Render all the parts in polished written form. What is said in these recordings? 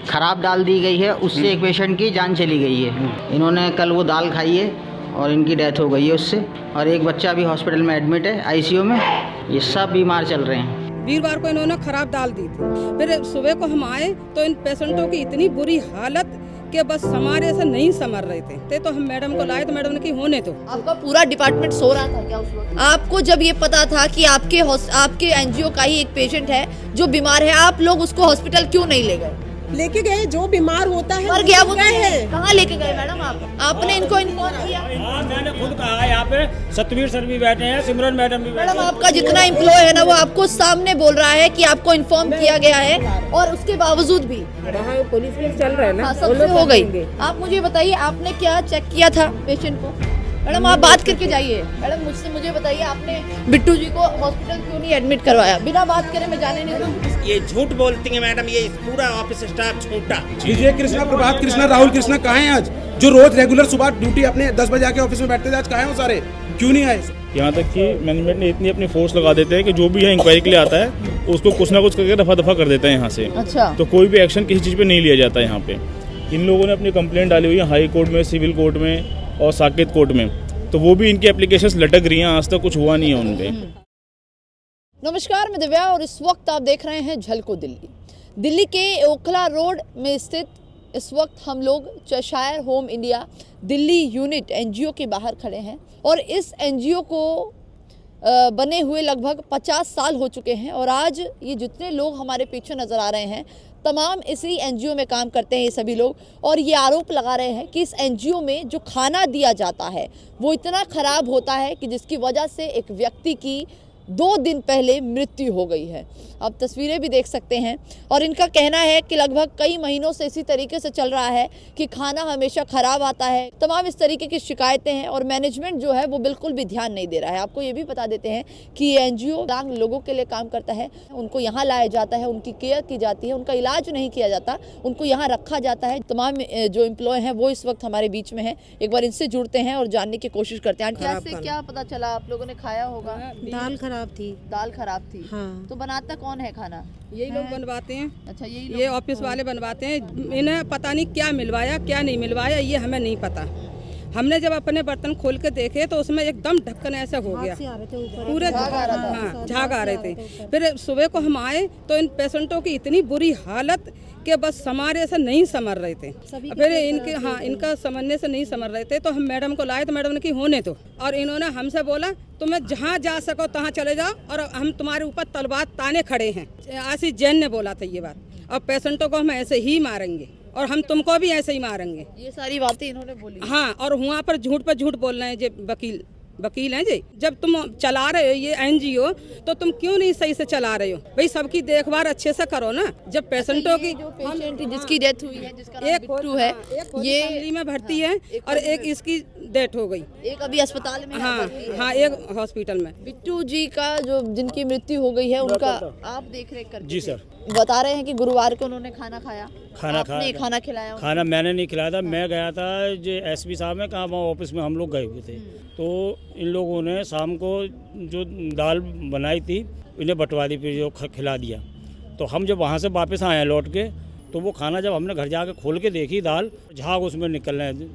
खराब दाल दी गई है, उससे एक पेशेंट की जान चली गई है। इन्होंने कल वो दाल खाई है और इनकी डेथ हो गई है उससे। और एक बच्चा अभी हॉस्पिटल में एडमिट है आईसीयू में। ये सब बीमार चल रहे हैं। वीरवार को इन्होंने खराब दाल दी थी, फिर सुबह को हम आए तो इन पेशेंटों की इतनी बुरी हालत कि बस हमारे से नहीं समझ रहे थे। तो हम मैडम को लाए तो मैडम ने कि होने दो। आपका पूरा डिपार्टमेंट सो रहा था क्या उस वक्त? आपको जब ये पता था कि आपके एनजीओ का ही एक पेशेंट है जो बीमार है, आप लोग उसको हॉस्पिटल क्यों नहीं ले गए? लेके गए, जो बीमार होता है मर गया वो है। कहाँ लेके गए मैडम? आपने इनको इन्फॉर्म किया? हाँ, मैंने खुद कहा। यहाँ पे सतवीर सर भी बैठे हैं, सिमरन मैडम भी बैठे हैं। मैडम आपका जितना एम्प्लॉय है ना वो आपको सामने बोल रहा है कि आपको इन्फॉर्म किया गया है और उसके बावजूद भी पुलिस में चल रहा है ना, हाँ, सबसे हो गई। आप मुझे बताइए आपने क्या चेक किया था पेशेंट को? मैडम आप बात करके जाइए। मैडम मुझे बताइए आपने बिट्टू जी को हॉस्पिटल क्यों नहीं एडमिट करवाया? बिना बात करे मैं जाने नहीं दूँ। ये झूठ बोलती है मैडम, ये पूरा ऑफिस स्टाफ झूठा। विजय कृष्णा, प्रभात कृष्णा, राहुल कृष्णा कहाँ हैं आज? जो रोज रेगुलर सुबह ड्यूटी अपने 10 बजे आके ऑफिस में बैठते थे, आज कहाँ हैं वो सारे? क्यों नहीं आए? यहाँ तक कि मैनेजमेंट ने इतनी अपनी फोर्स लगा देते हैं कि जो भी यहाँ इंक्वायरी के लिए आता है उसको कुछ ना कुछ करके दफा दफा कर देते हैं यहाँ से। अच्छा, तो कोई भी एक्शन किसी चीज़ पे नहीं लिया जाता यहाँ पे। इन लोगों ने अपनी कंप्लेंट डाली हुई है हाई कोर्ट में, सिविल कोर्ट में और साकेत कोर्ट में, तो वो भी इनकी एप्लीकेशंस लटक रही हैं, आज तक कुछ हुआ नहीं है उन पे। नमस्कार, मैं दिव्या और इस वक्त आप देख रहे हैं झलको दिल्ली। दिल्ली के ओखला रोड में स्थित इस वक्त हम लोग Cheshire home India Delhi unit NGO के बाहर खड़े हैं और इस एनजीओ को बने हुए लगभग 50 साल हो चुके हैं और आज ये जितने लोग हमारे पीछे नज़र आ रहे हैं तमाम इसी एनजीओ में काम करते हैं ये सभी लोग। और ये आरोप लगा रहे हैं कि इस एनजीओ में जो खाना दिया जाता है वो इतना ख़राब होता है कि जिसकी वजह से एक व्यक्ति की 2 दिन पहले मृत्यु हो गई है। आप तस्वीरें भी देख सकते हैं और इनका कहना है कि लगभग कई महीनों से इसी तरीके से चल रहा है कि खाना हमेशा ख़राब आता है। तमाम इस तरीके की शिकायतें हैं और मैनेजमेंट जो है वो बिल्कुल भी ध्यान नहीं दे रहा है। आपको ये भी बता देते हैं कि ये एनजीओ विकलांग लोगों के लिए काम करता है। उनको यहाँ लाया जाता है, उनकी केयर की जाती है, उनका इलाज नहीं किया जाता, उनको यहाँ रखा जाता है। तमाम जो एम्प्लॉय हैं वो इस वक्त हमारे बीच में हैं। एक बार इनसे जुड़ते हैं और जानने की कोशिश करते हैं। आंटी से क्या पता चला? आप लोगों ने खाया होगा। दाल खराब थी। दाल खराब थी। हाँ। तो बनाता कौन है खाना? यही लोग बनवाते हैं। अच्छा, ये ऑफिस वाले बनवाते हैं। इन्हें पता नहीं क्या मिलवाया क्या नहीं मिलवाया, ये हमें नहीं पता। हमने जब अपने बर्तन खोल के देखे तो उसमें एकदम ढक्कन ऐसा हो गया, पूरे झाग आ रहे थे। फिर सुबह को हम आए तो इन पेशेंटों की इतनी बुरी हालत कि बस हमारे से नहीं समझ रहे थे। फिर इनका समझने से नहीं समझ रहे थे तो हम मैडम को लाए तो मैडम ने कि होने दो। और इन्होंने हमसे बोला तुम्हें जहाँ जा सको तहाँ चले जाओ और हम तुम्हारे ऊपर तलवार ताने खड़े हैं। आशीष जैन ने बोला था ये बात। और पेशेंटों को हम ऐसे ही मारेंगे और हम तुमको भी ऐसे ही मारेंगे। ये सारी बातें इन्होंने बोली। हाँ, और वहाँ पर झूठ पर झूठ बोल रहे हैं। जो वकील हैं जी, जब तुम चला रहे हो ये एनजीओ तो तुम क्यों नहीं सही से चला रहे हो? भाई सबकी देखभाल अच्छे से करो ना। जब पेशेंटों की जो पेशेंट जिसकी डेथ हुई है, जिसका नाम बिट्टू है, ये फैमिली में भर्ती है और एक इसकी डेथ हो गई। एक अभी अस्पताल में हाँ, एक हॉस्पिटल में। बिट्टू जी का जो जिनकी मृत्यु हो गई है उनका आप देख रेख करते जी सर। बता रहे हैं कि गुरुवार को उन्होंने खाना खाया। खाना खिलाया? खाना मैंने नहीं खिलाया था। मैं गया था जो एसपी साहब है कहाँ, वहाँ ऑफिस में हम लोग गए हुए थे। तो इन लोगों ने शाम को जो दाल बनाई थी इन्हें बंटवा दी, फिर जो खिला दिया। तो हम जब वहाँ से वापस आए लौट के तो वो खाना जब हमने घर जाके खोल के देखी दाल, झाग उसमें निकल रहे हैं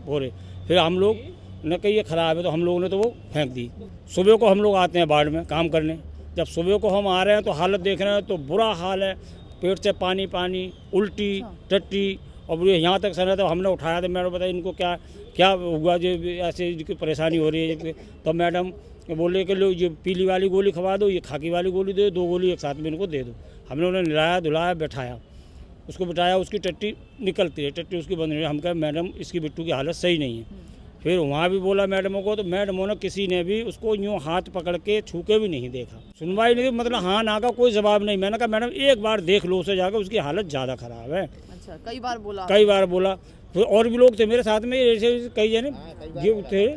पूरे। फिर हम लोग ने कही ये ख़राब है तो हम लोगों ने तो वो फेंक दी। सुबह को हम लोग आते हैं वार्ड में काम करने, जब सुबह को हम आ रहे हैं तो हालत देख रहे हैं तो बुरा हाल है। पेट से पानी पानी, उल्टी टट्टी और यहाँ तक सर तो हमने उठाया था। मैडम बताया इनको क्या क्या हुआ, जो ऐसे इनकी परेशानी हो रही है। तो मैडम बोले कि लो ये पीली वाली गोली खवा दो, ये खाकी वाली गोली दे, 2 गोली एक साथ में इनको दे दो। हमने उन्हें नहलाया धुलाया, बैठाया, उसको बिठाया, उसकी टट्टी निकलती है, टट्टी उसकी बंद नहीं। हम कहे मैडम इसकी बिट्टू की हालत सही नहीं है। फिर वहाँ भी बोला मैडमों को, तो मैडमों ने किसी ने भी उसको यूँ हाथ पकड़ के छू के भी नहीं देखा, सुनवाई नहीं, मतलब हाँ ना का कोई जवाब नहीं। मैंने कहा मैडम एक बार देख लो उसे जाकर, उसकी हालत ज़्यादा ख़राब है। अच्छा, कई बार बोला। फिर और भी लोग थे मेरे साथ में, ऐसे कई जने जो थे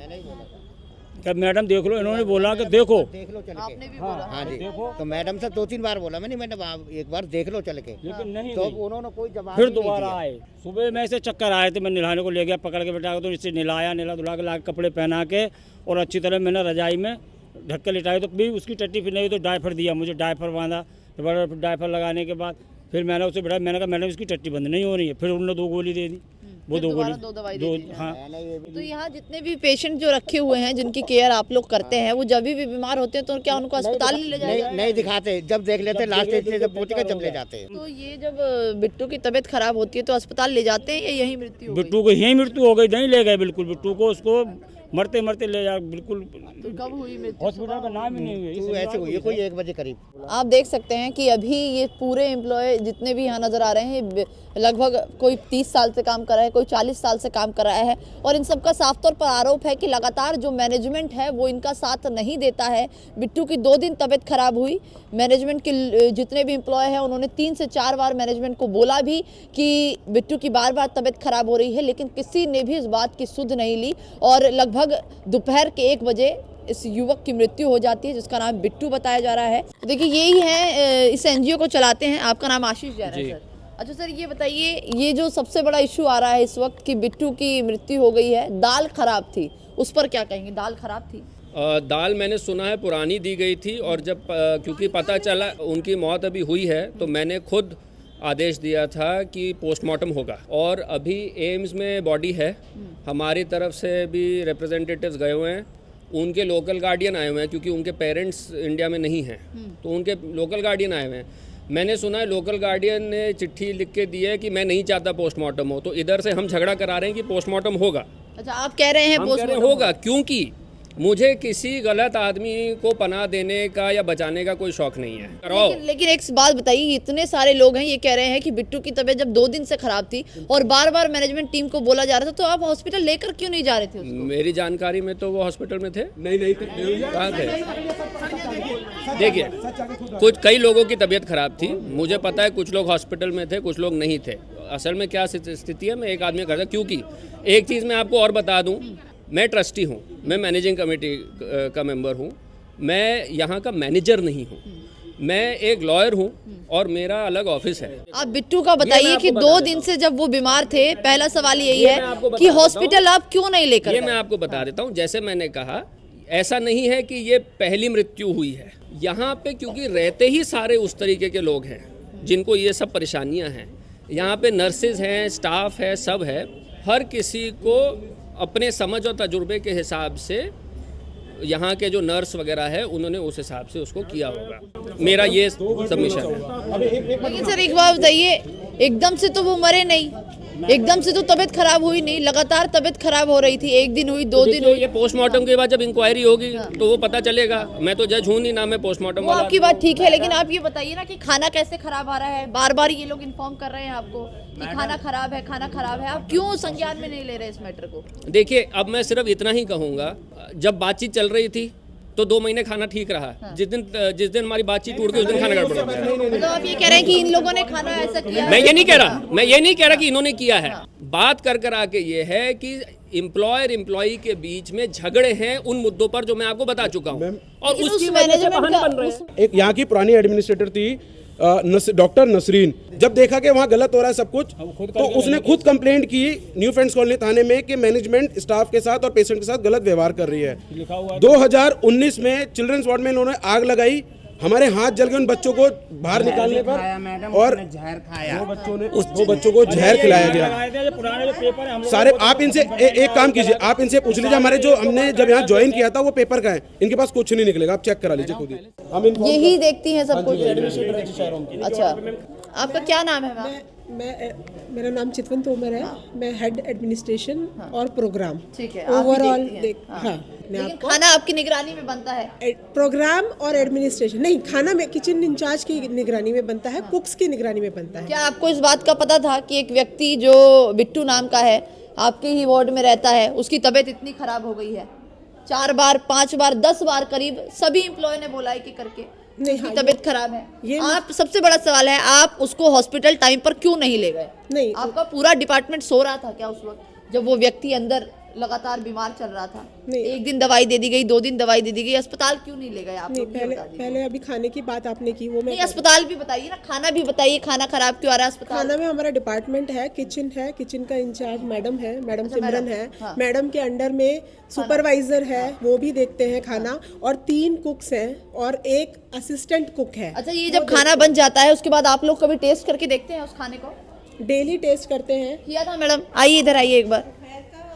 कि मैडम देख लो। इन्होंने बोला कि देखो आपने भी बोला। हाँ जी, तो मैडम से 2-3 बार बोला मैंने, मैडम आप एक बार देख लो चल के, लेकिन नहीं, तो उन्होंने कोई जवाब फिर दोबारा आए। सुबह में ऐसे चक्कर आए थे, मैं नहलाने को ले गया, पकड़ के बैठा तो इससे नहला धुला के ला के कपड़े पहना के और अच्छी तरह मैंने रजाई में ढक के लिटाई। तो भी उसकी टट्टी फिर नहीं तो डायफर दिया मुझे, डायफर बांधा। डायफर लगाने के बाद फिर मैंने उससे बैठा, मैंने कहा मैडम इसकी टट्टी बंद नहीं हो रही है। फिर उन्होंने 2 गोली दे दी, वो 2 गोली, दो दवाई दो, दे दी। हाँ। तो यहाँ जितने भी पेशेंट जो रखे हुए हैं जिनकी केयर आप लोग करते हैं, वो जब भी बीमार होते हैं तो क्या उनको अस्पताल नहीं ले जाया नहीं दिखाते, जब देख लेते लास्ट स्टेज जब पहुंचेगा जब ले जाते हैं। तो ये जब बिट्टू की तबीयत खराब होती है तो अस्पताल ले जाते हैं या यही मृत्यु हो गई? बिट्टू को यही मृत्यु हो गई, नहीं ले गए बिल्कुल बिट्टू को, उसको मरते मरते ले जा, बिल्कुल तो कब हुई मृत्यु? हॉस्पिटल का नाम ही नहीं हुई। तो ऐसे हुई है कोई 1 बजे करीब। आप देख सकते हैं कि अभी ये पूरे एम्प्लॉय जितने भी यहाँ नजर आ रहे हैं, लगभग कोई 30 साल से काम कर रहा है, कोई 40 साल से काम कर रहा है, और इन सबका साफ तौर पर आरोप है कि लगातार जो मैनेजमेंट है वो इनका साथ नहीं देता है। बिट्टू की 2 दिन तबीयत खराब हुई, मैनेजमेंट के जितने भी एम्प्लॉय हैं उन्होंने 3 से 4 बार मैनेजमेंट को बोला भी कि बिट्टू की बार बार तबीयत खराब हो रही है, लेकिन किसी ने भी इस बात की सुध नहीं ली और लगभग दोपहर के 1 बजे इस युवक की मृत्यु हो जाती है, जिसका नाम बिट्टू बताया जा रहा है। तो देखिए यही है, इस एनजीओ को चलाते हैं। आपका नाम आशीष जैन है सर? अच्छा सर, ये बताइए, ये जो सबसे बड़ा इशू आ रहा है इस वक्त कि बिट्टू की मृत्यु हो गई है, दाल खराब थी, उस पर क्या कहेंगे? दाल खराब थी? दाल मैंने सुना है पुरानी दी गई थी, और जब क्योंकि पता चला उनकी मौत अभी हुई है तो मैंने खुद आदेश दिया था कि पोस्टमार्टम होगा। और अभी एम्स में बॉडी है, हमारी तरफ से भी रिप्रेजेंटेटिव्स गए हुए हैं, उनके लोकल गार्डियन आए हुए हैं, क्योंकि उनके पेरेंट्स इंडिया में नहीं हैं, तो उनके लोकल गार्डियन आए हुए हैं। मैंने सुना है लोकल गार्डियन ने चिट्ठी लिख के दी है कि मैं नहीं चाहता पोस्टमार्टम हो, तो इधर से हम झगड़ा करा रहे हैं कि पोस्टमार्टम होगा। अच्छा, आप कह रहे हैं पोस्टमार्टम होगा, क्योंकि मुझे किसी गलत आदमी को पनाह देने का या बचाने का कोई शौक नहीं है। कराओ। लेकिन एक बात बताइए, इतने सारे लोग हैं ये कह रहे हैं कि बिट्टू की तबीयत जब 2 दिन से खराब थी और बार बार मैनेजमेंट टीम को बोला जा रहा था, तो आप हॉस्पिटल लेकर क्यों नहीं जा रहे थे उसको? मेरी जानकारी में तो वो हॉस्पिटल में थे। नहीं कहाँ थे? देखिए, कई लोगों की तबीयत खराब थी, मुझे पता है कुछ लोग हॉस्पिटल में थे, कुछ लोग नहीं थे। असल में क्या स्थिति है, मैं एक आदमी करता, क्योंकि एक चीज़ मैं आपको और बता दूं, मैं ट्रस्टी हूँ, मैं मैनेजिंग कमेटी का मेंबर हूँ, मैं यहाँ का मैनेजर नहीं हूँ, मैं एक लॉयर हूँ और मेरा अलग ऑफिस है। आप बिट्टू का बताइए कि 2 दिन से जब वो बीमार थे, पहला सवाल यही है कि हॉस्पिटल आप क्यों नहीं लेकर? ये मैं आपको बता देता हूँ। जैसे मैंने कहा, ऐसा नहीं है कि ये पहली मृत्यु हुई है यहाँ पे, क्योंकि रहते ही सारे उस तरीके के लोग हैं जिनको ये सब परेशानियाँ हैं। यहाँ पे नर्सेज हैं, स्टाफ है, सब है, हर किसी को अपने समझ और तजुर्बे के हिसाब से यहाँ के जो नर्स वगैरह है उन्होंने उस हिसाब से उसको किया होगा। मेरा ये सबमिशन है। लेकिन सर एक बात बताइए, एकदम से तो वो मरे नहीं, एकदम से तो तबीयत खराब हुई नहीं, लगातार तबीयत खराब हो रही थी, 1 दिन हुई, 2 दिन हुई। ये पोस्टमार्टम के बाद जब इंक्वायरी होगी तो वो पता चलेगा। मैं तो जज हूँ नहीं ना, मैं पोस्टमार्टम वाला। आपकी बात ठीक है, लेकिन आप ये बताइए ना कि खाना कैसे खराब आ रहा है? बार बार ये लोग इन्फॉर्म कर रहे हैं आपको कि खाना खराब है, खाना खराब है, आप क्यों संज्ञान में नहीं ले रहे इस मैटर को? देखिए, अब मैं सिर्फ इतना ही कहूँगा, जब बातचीत चल रही थी तो 2 महीने खाना ठीक रहा। हाँ। जिस दिन हमारी बातचीत टूट गई उस दिन खाना गड़बड़ हो गया। मतलब आप ये कह रहे हैं कि इन लोगों ने खाना ऐसा किया? मैं ये नहीं कह रहा कि इन्होंने किया है। बात कर आके ये है कि एम्प्लॉयर एम्प्लॉई के बीच में झगड़े हैं उन मुद्दों पर जो मैं आपको बता चुका हूँ, और उसकी वजह से बहाने बन रहे हैं। एक यहाँ की पुरानी एडमिनिस्ट्रेटर थी डॉक्टर नसरीन, जब देखा कि वहाँ गलत हो रहा है सब कुछ, तो उसने खुद कंप्लेंट की न्यू फ्रेंड्स कॉलोनी थाने में कि मैनेजमेंट स्टाफ के साथ और पेशेंट के साथ गलत व्यवहार कर रही है। 2019 में चिल्ड्रंस वार्ड में इन्होंने आग लगाई, हमारे हाथ जल गए उन बच्चों को बाहर निकालने पर, और जहर खाया, वो बच्चों को जहर खिलाया गया। सारे आप इनसे एक काम कीजिए, आप इनसे पूछ लीजिए, हमारे जो हमने जब यहाँ ज्वाइन किया था वो पेपर का है, इनके पास कुछ नहीं निकलेगा, आप चेक करा लीजिए खुद ही। हम यही देखती हैं सब कुछ। अच्छा, आपका क्या नाम है मैम? मेरा नाम चितवन तोमर है। मैं हेड एडमिनिस्ट्रेशन और प्रोग्राम, ठीक है, ओवरऑल हाँ। लेकिन खाना आपकी निगरानी में बनता है? प्रोग्राम और एडमिनिस्ट्रेशन नहीं, खाना में किचन इंचार्ज की निगरानी में बनता है, कुक्स की निगरानी में बनता है। क्या आपको इस बात का पता था कि एक व्यक्ति जो बिट्टू नाम का है, आपके ही वार्ड में रहता है, उसकी तबीयत इतनी खराब हो गई है? 4 बार, 5 बार, 10 बार करीब सभी एम्प्लॉय ने बोला है कि करके नहीं, हाँ, तबीयत खराब है। आप, सबसे बड़ा सवाल है, आप उसको हॉस्पिटल टाइम पर क्यों नहीं ले गए? नहीं, आपका पूरा डिपार्टमेंट सो रहा था क्या उस वक्त जब वो व्यक्ति अंदर लगातार बीमार चल रहा था, नहीं। एक दिन दवाई दे दी गई, 2 दिन दवाई दे दी गई, अस्पताल क्यों नहीं ले गए आप नहीं, लोग? ये बता दीजिए। पहले अभी खाने की बात आपने की, वो मैं नहीं, अस्पताल भी बताइए ना, खाना भी बताइए, खाना खराब क्यों आ रहा है अस्पताल? खाना में हमारा डिपार्टमेंट है, किचन का इंचार्ज मैडम है, मैडम सिमरन मैडम, है। हाँ। मैडम के अंडर में सुपरवाइजर है, वो भी देखते हैं खाना, और 3 कुक्स हैं और 1 असिस्टेंट कुक है। अच्छा, ये जब खाना बन जाता है उसके बाद आप लोग कभी टेस्ट करके देखते हैं उस खाने को? डेली टेस्ट करते हैं। किया था मैडम, आइए इधर आइए एक बार।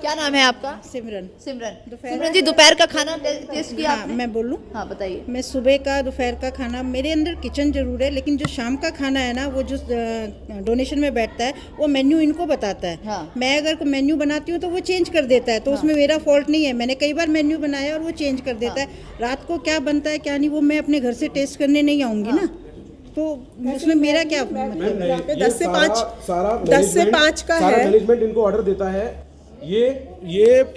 क्या नाम है आपका? सिमरन। सिमरन जी, दोपहर का खाना टेस्ट किया आपने? मैं बोलूं? हाँ, बताइए। मैं सुबह का दोपहर का खाना, मेरे अंदर किचन जरूर है, लेकिन जो शाम का खाना है ना, वो जो डोनेशन में बैठता है वो मेन्यू इनको बताता है। हाँ। मैं अगर मेन्यू बनाती हूँ तो वो चेंज कर देता है, तो उसमें मेरा फॉल्ट नहीं है। मैंने कई बार मेन्यू बनाया और वो चेंज कर देता है। रात को क्या बनता है क्या नहीं, वो मैं अपने घर से टेस्ट करने नहीं आऊँगी ना, तो उसमें मेरा क्या मतलब? यहाँ पे 10 से 5 का सारा है। मैनेजमेंट इनको ऑर्डर देता है। ये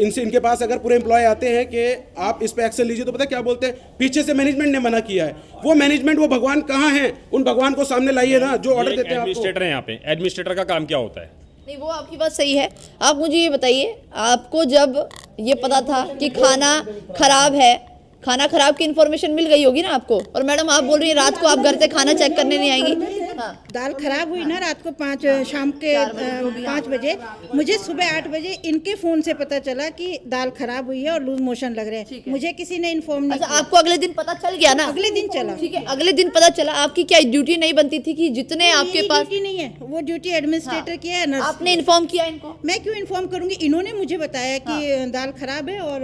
इनके पास अगर पूरे एम्प्लॉय आते हैं कि आप इस पे एक्शन लीजिए, तो पता क्या बोलते हैं? पीछे से मैनेजमेंट ने मना किया है। वो मैनेजमेंट, वो भगवान कहाँ हैं? उन भगवान को सामने लाइए ना, जो ऑर्डर देते हैं आपको। एडमिनिस्ट्रेटर है यहाँ पे, एडमिनिस्ट्रेटर का काम क्या होता है? नहीं, वो आपकी बात सही है। आप मुझे ये बताइए, आपको जब ये पता था कि खाना खराब है, खाना खराब की इन्फॉर्मेशन मिल गई होगी ना आपको, और मैडम आप बोल रही हैं रात को आप घर से खाना चेक करने नहीं आएंगी? हाँ। दाल खराब हुई ना रात को शाम के 5 बजे, मुझे सुबह 8 बजे इनके फोन से पता चला कि दाल खराब हुई है और लूज मोशन लग रहे हैं। मुझे किसी ने इन्फॉर्म नहीं अच्छा, किया। आपको अगले दिन पता चल गया ना? अगले दिन चला। ठीक है, अगले दिन पता चला। आपकी क्या ड्यूटी नहीं बनती थी कि जितने आपके पास? ड्यूटी नहीं है, वो ड्यूटी एडमिनिस्ट्रेटर की है। नर्स आपने इन्फॉर्म किया इनको? मैं क्यों इन्फॉर्म करूंगी? इन्होंने मुझे बताया कि दाल खराब है और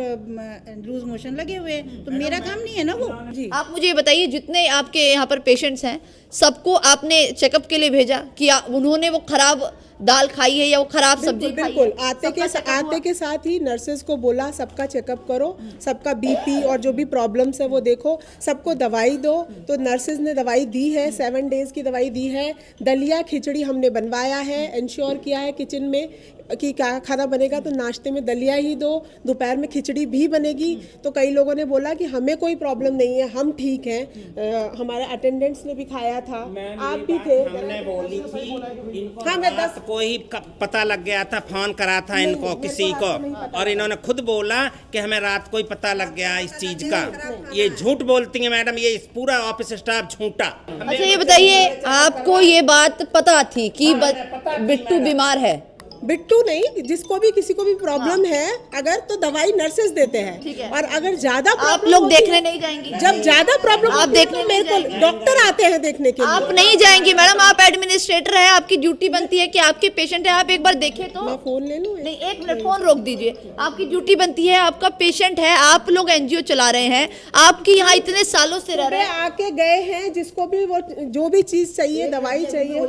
लूज मोशन लगे हुए हैं, तो मेरा काम नहीं है ना वो। जी, आप मुझे ये बताइए, जितने आपके यहाँ पर पेशेंट्स हैं सबको आपने चेकअप के लिए भेजा कि उन्होंने वो खराब दाल खाई है या वो खराब सब्जी खाई है? बिल्कुल। आते के साथ ही नर्सेज को बोला सबका चेकअप करो, सबका बीपी और जो भी प्रॉब्लम्स है वो देखो, सबको दवाई दो। तो नर्सेज ने दवाई दी है, 7 डेज की दवाई दी है। दलिया खिचड़ी हमने बनवाया है, इंश्योर किया है किचन में कि क्या खाना बनेगा तो नाश्ते में दलिया ही दो, दोपहर में खिचड़ी भी बनेगी। तो कई लोगों ने बोला कि हमें कोई प्रॉब्लम नहीं है, हम ठीक हैं। हमारे अटेंडेंट्स ने भी खाया था, आप भी थे। हमने बोली थी, हाँ, मैं 10 को ही पता लग गया था, फोन करा था इनको किसी को, और इन्होंने खुद बोला कि हमें रात को ही पता लग गया इस चीज का। ये झूठ बोलती है मैडम, ये पूरा ऑफिस स्टाफ झूठा। अच्छा, ये बताइए, आपको ये बात पता थी कि बिट्टू बीमार है? बिट्टू नहीं, जिसको भी किसी को भी प्रॉब्लम है अगर, तो दवाई नर्सेज देते हैं। ठीक है। और अगर ज्यादा आप लोग देखने नहीं जाएंगी? जब ज्यादा प्रॉब्लम आप देखने मेरे को डॉक्टर आते हैं देखने के लिए। आप नहीं जाएंगी मैडम, आप एडमिनिस्ट्रेटर है, आपकी ड्यूटी बनती है कि आपके पेशेंट है, आप एक बार देखें तो। मैं फोन ले लूं? नहीं, 1 मिनट, फोन रोक दीजिए। आपकी ड्यूटी बनती है, आपका पेशेंट है, आप लोग एनजीओ चला रहे हैं, आपकी यहाँ इतने सालों से रह रहे हैं। आके गए हैं, जिसको भी वो जो भी चीज चाहिए, दवाई चाहिए।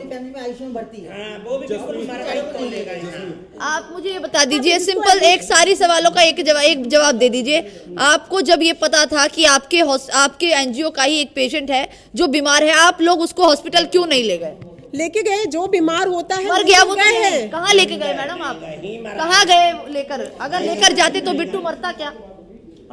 आप मुझे ये बता दीजिए, सिंपल एक सारी सवालों का एक जवाब दे दीजिए। आपको जब ये पता था कि आपके एनजीओ का ही एक पेशेंट है जो बीमार है, आप लोग उसको हॉस्पिटल क्यों नहीं ले गए? लेके गए, जो बीमार होता है मर गया वो गए हैं। कहाँ लेके गए मैडम? आप कहाँ गए लेकर? अगर लेकर जाते तो बिट्टू मरता क्या?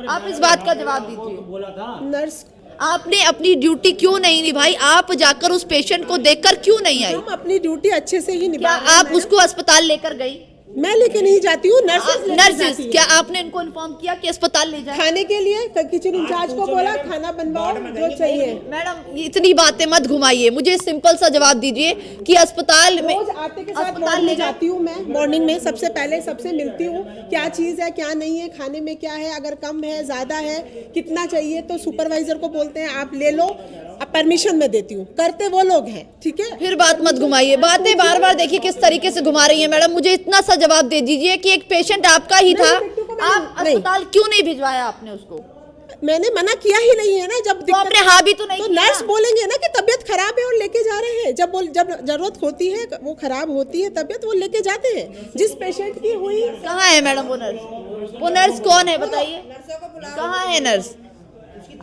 आप इस बात का जवाब दीजिए। नर्स, आपने अपनी ड्यूटी क्यों नहीं निभाई? आप जाकर उस पेशेंट को देखकर क्यों नहीं आई? हम अपनी ड्यूटी अच्छे से ही निभा क्या रहे हैं, आप मैडम। उसको अस्पताल लेकर गई? मैं लेके नहीं जाती हूँ, नर्सेज, क्या आपने इनको इन्फॉर्म किया कि अस्पताल ले जाए? खाने के लिए किचन इंचार्ज को बोला खाना बनवाओ जो चाहिए। मैडम, इतनी बातें मत घुमाइए, मुझे सिंपल सा जवाब दीजिए कि अस्पताल में रोज आते के साथ अस्पताल ले जाती हूँ मैं, मॉर्निंग में सबसे पहले सबसे मिलती हूँ, क्या चीज़ है क्या नहीं है, खाने में क्या है, अगर कम है ज़्यादा है, कितना चाहिए, तो सुपरवाइजर को बोलते हैं आप ले लो, अब परमिशन मैं देती हूँ, करते वो लोग हैं। ठीक है, फिर बात मत घुमाइए, बातें बार बार देखिए किस तरीके से घुमा रही है मैडम। मुझे इतना सा जवाब दे दीजिए कि एक पेशेंट आपका ही था, आप अस्पताल क्यों नहीं भिजवाया आपने उसको? मैंने मना किया ही नहीं है ना। जब तो आपने हाँ भी तो नहीं तो किया। नर्स बोलेंगे ना कि तबीयत खराब है और लेके जा रहे हैं, जब जरूरत होती है, वो खराब होती है तबीयत, वो लेके जाते हैं। जिस पेशेंट की हुई, कहाँ है मैडम वो नर्स? वो नर्स कौन है बताइए? कहाँ है नर्स?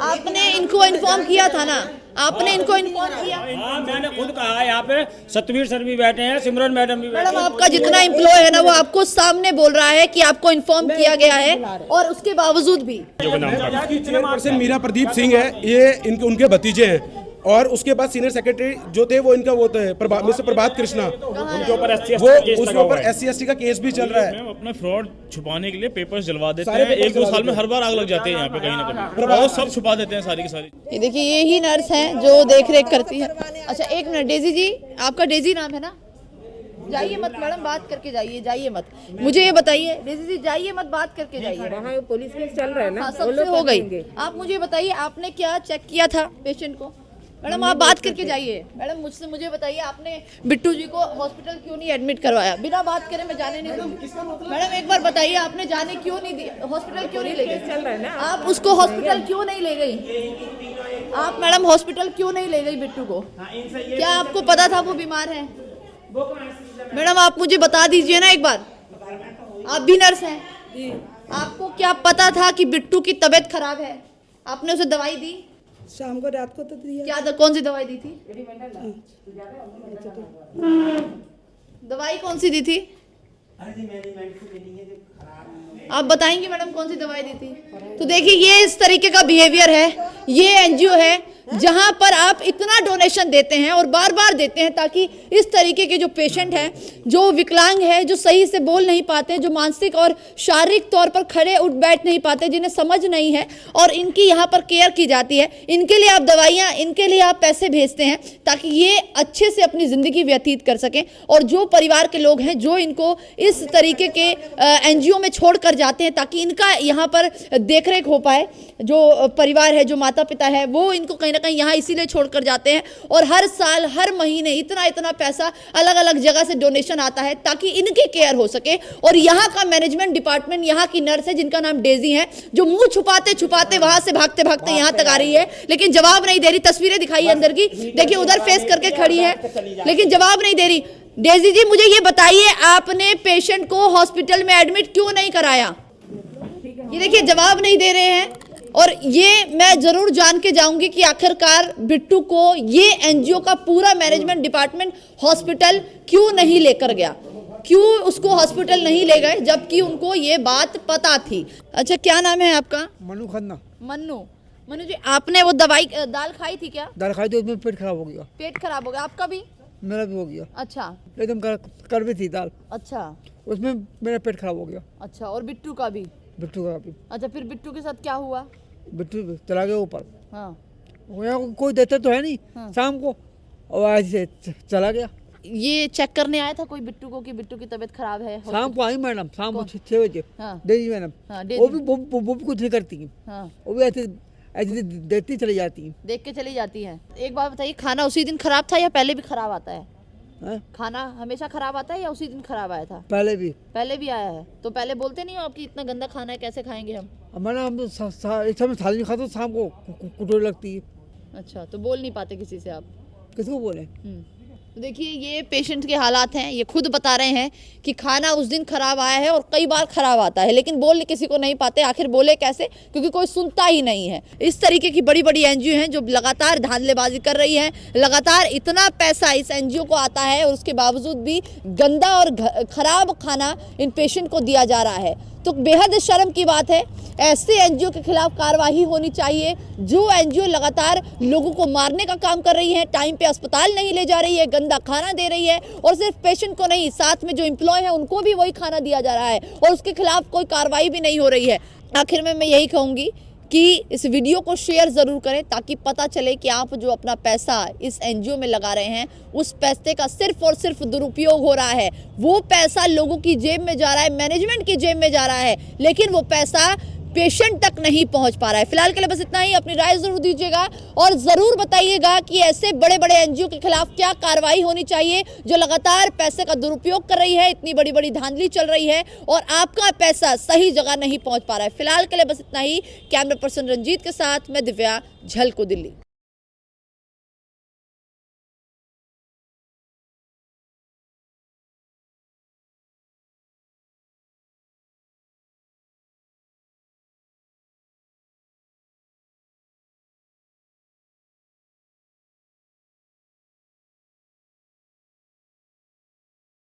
आपने इनको इन्फॉर्म किया था ना? आपने इनको इन्फॉर्म किया? हाँ, मैंने खुद कहा। यहाँ पे सतवीर सर भी बैठे हैं, सिमरन मैडम भी बैठे मैडम, आपका जितना एम्प्लॉय है ना, वो आपको सामने बोल रहा है कि आपको इन्फॉर्म किया गया है, और उसके बावजूद भी। चेयरपर्सन मीरा प्रदीप सिंह है, ये उनके भतीजे हैं। और उसके बाद सीनियर सेक्रेटरी जो थे वो इनका वो थे मिस्टर प्रभात कृष्णा, उनके ऊपर वो उसके ऊपर SC/ST का केस भी चल रहा है। मैम अपना फ्रॉड छुपाने के लिए पेपर्स जलवा देते हैं, 1-2 साल में हर बार आग लग जाते हैं यहाँ पे कहीं ना कहीं, और सब छुपा देते हैं सारी की सारी। ये देखिए ये ही नर्स हैं जो देख रेख करती है। अच्छा एक मिनट, डेजी जी, आपका डेजी नाम है ना? जाइए मत मैडम, बात करके जाइए, जाइए मत। मुझे ये बताइए डेजी जी, जाइए मत, बात करके जाइए। वहाँ पुलिस केस चल रहा है ना, सबसे हो गई। आप मुझे बताइए आपने क्या चेक किया था पेशेंट को? मैडम आप बात करके जाइए। मैडम मुझे बताइए आपने बिट्टू जी को हॉस्पिटल क्यों नहीं एडमिट करवाया? बिना बात करे मैं जाने नहीं दूंगी। मैडम एक बार बताइए आपने जाने क्यों नहीं दिया, हॉस्पिटल क्यों नहीं ले गई? चल रहा है ना, आप उसको हॉस्पिटल क्यों नहीं ले गई? आप मैडम हॉस्पिटल क्यों नहीं ले गई बिट्टू को? क्या आपको पता था वो बीमार है? मैडम आप मुझे बता दीजिए ना एक बार, आप भी नर्स हैं, आपको क्या पता था कि बिट्टू की तबीयत खराब है? आपने उसे दवाई दी? शाम को रात को तो दिया। क्या कौन सी दवाई दी थी? दवाई कौन सी दी थी? आप बताएंगे मैडम कौन सी दवाई दी थी? तो देखिए ये इस तरीके का बिहेवियर है, ये NGO है जहां पर आप इतना डोनेशन देते हैं और बार बार देते हैं ताकि इस तरीके के जो पेशेंट हैं, जो विकलांग है, जो सही से बोल नहीं पाते, जो मानसिक और शारीरिक तौर पर खड़े उठ बैठ नहीं पाते, जिन्हें समझ नहीं है और इनकी यहाँ पर केयर की जाती है, इनके लिए आप दवाइयाँ, इनके लिए आप पैसे भेजते हैं ताकि ये अच्छे से अपनी ज़िंदगी व्यतीत कर सकें। और जो परिवार के लोग हैं जो इनको इस तरीके के NGO में छोड़ कर जाते हैं ताकि इनका यहाँ पर देख रेख हो पाए, जो परिवार है, जो माता पिता है, वो इनको कहीं ना कहीं यहाँ इसीलिए छोड़कर जाते हैं। और हर साल हर महीने इतना पैसा अलग अलग जगह से डोनेशन आता है ताकि इनकी केयर हो सके। और यहाँ का मैनेजमेंट डिपार्टमेंट, यहाँ की नर्स है जिनका नाम डेजी है, जो मुंह छुपाते छुपाते वहां से भागते भागते यहाँ तक आ रही है, लेकिन जवाब नहीं दे रही। तस्वीरें दिखाई अंदर की, देखिए उधर फेस करके खड़ी है लेकिन जवाब नहीं दे रही। डेजी जी मुझे ये बताइए, आपने पेशेंट को हॉस्पिटल में एडमिट क्यों नहीं कराया? ये देखिए जवाब नहीं दे रहे हैं। और ये मैं जरूर जान के जाऊंगी कि आखिरकार बिट्टू को ये NGO का पूरा मैनेजमेंट डिपार्टमेंट हॉस्पिटल क्यों नहीं लेकर गया, क्यों उसको हॉस्पिटल नहीं ले गए जबकि उनको ये बात पता थी। अच्छा क्या नाम है आपका? मनु खन्ना। मनु जी, आपने वो दाल खाई थी क्या? दाल खाई थी, उसमें पेट खराब हो गया। पेट खराब हो गया आपका भी? मेरा भी हो गया। अच्छा, एकदम कड़वी थी दाल। अच्छा, उसमें मेरा पेट खराब हो गया। अच्छा, और बिट्टू का भी? बिट्टू का भी। अच्छा, फिर बिट्टू के साथ क्या हुआ? बिट्टू चला गया ऊपर। हाँ, कोई देता तो है नहीं। हाँ। शाम को और ऐसे चला गया। ये चेक करने आया था कोई बिट्टू को कि बिट्टू की तबीयत खराब है? शाम को आई मैडम, शाम को 6 बजे। हाँ। Daisy madam. हाँ, वो भी कुछ नहीं करती है। हाँ। वो भी ऐसे देती चली जाती है, देख के चली जाती है। एक बात बताइए, खाना उसी दिन खराब था या पहले भी खराब आता है? खाना हमेशा खराब आता है या उसी दिन खराब आया था? पहले भी आया है। तो पहले बोलते नहीं हो आपकी इतना गंदा खाना है, कैसे खाएंगे हम? हमारा हम एक समय थाली नहीं खाता, शाम को कुटोरी लगती है। अच्छा, तो बोल नहीं पाते किसी से आप? किसको बोले? तो देखिए ये पेशेंट के हालात हैं, ये खुद बता रहे हैं कि खाना उस दिन खराब आया है और कई बार खराब आता है, लेकिन बोल किसी को नहीं पाते। आखिर बोले कैसे, क्योंकि कोई सुनता ही नहीं है। इस तरीके की बड़ी बड़ी NGO हैं जो लगातार धांधलेबाजी कर रही हैं, लगातार इतना पैसा इस NGO को आता है और उसके बावजूद भी गंदा और खराब खाना इन पेशेंट को दिया जा रहा है। तो बेहद शर्म की बात है। ऐसे NGO के खिलाफ कार्रवाई होनी चाहिए जो NGO लगातार लोगों को मारने का काम कर रही है, टाइम पे अस्पताल नहीं ले जा रही है, गंदा खाना दे रही है, और सिर्फ पेशेंट को नहीं, साथ में जो एम्प्लॉय है उनको भी वही खाना दिया जा रहा है और उसके खिलाफ कोई कार्रवाई भी नहीं हो रही है। आखिर में मैं यही कहूँगी कि इस वीडियो को शेयर ज़रूर करें ताकि पता चले कि आप जो अपना पैसा इस NGO में लगा रहे हैं उस पैसे का सिर्फ और सिर्फ दुरुपयोग हो रहा है। वो पैसा लोगों की जेब में जा रहा है, मैनेजमेंट की जेब में जा रहा है, लेकिन वो पैसा पेशेंट तक नहीं पहुंच पा रहा है। फिलहाल के लिए बस इतना ही। अपनी राय जरूर दीजिएगा और ज़रूर बताइएगा कि ऐसे बड़े बड़े NGO के खिलाफ क्या कार्रवाई होनी चाहिए जो लगातार पैसे का दुरुपयोग कर रही है, इतनी बड़ी बड़ी धांधली चल रही है और आपका पैसा सही जगह नहीं पहुंच पा रहा है। फिलहाल के लिए बस इतना ही। कैमरा पर्सन रंजीत के साथ मैं दिव्या, झलको दिल्ली।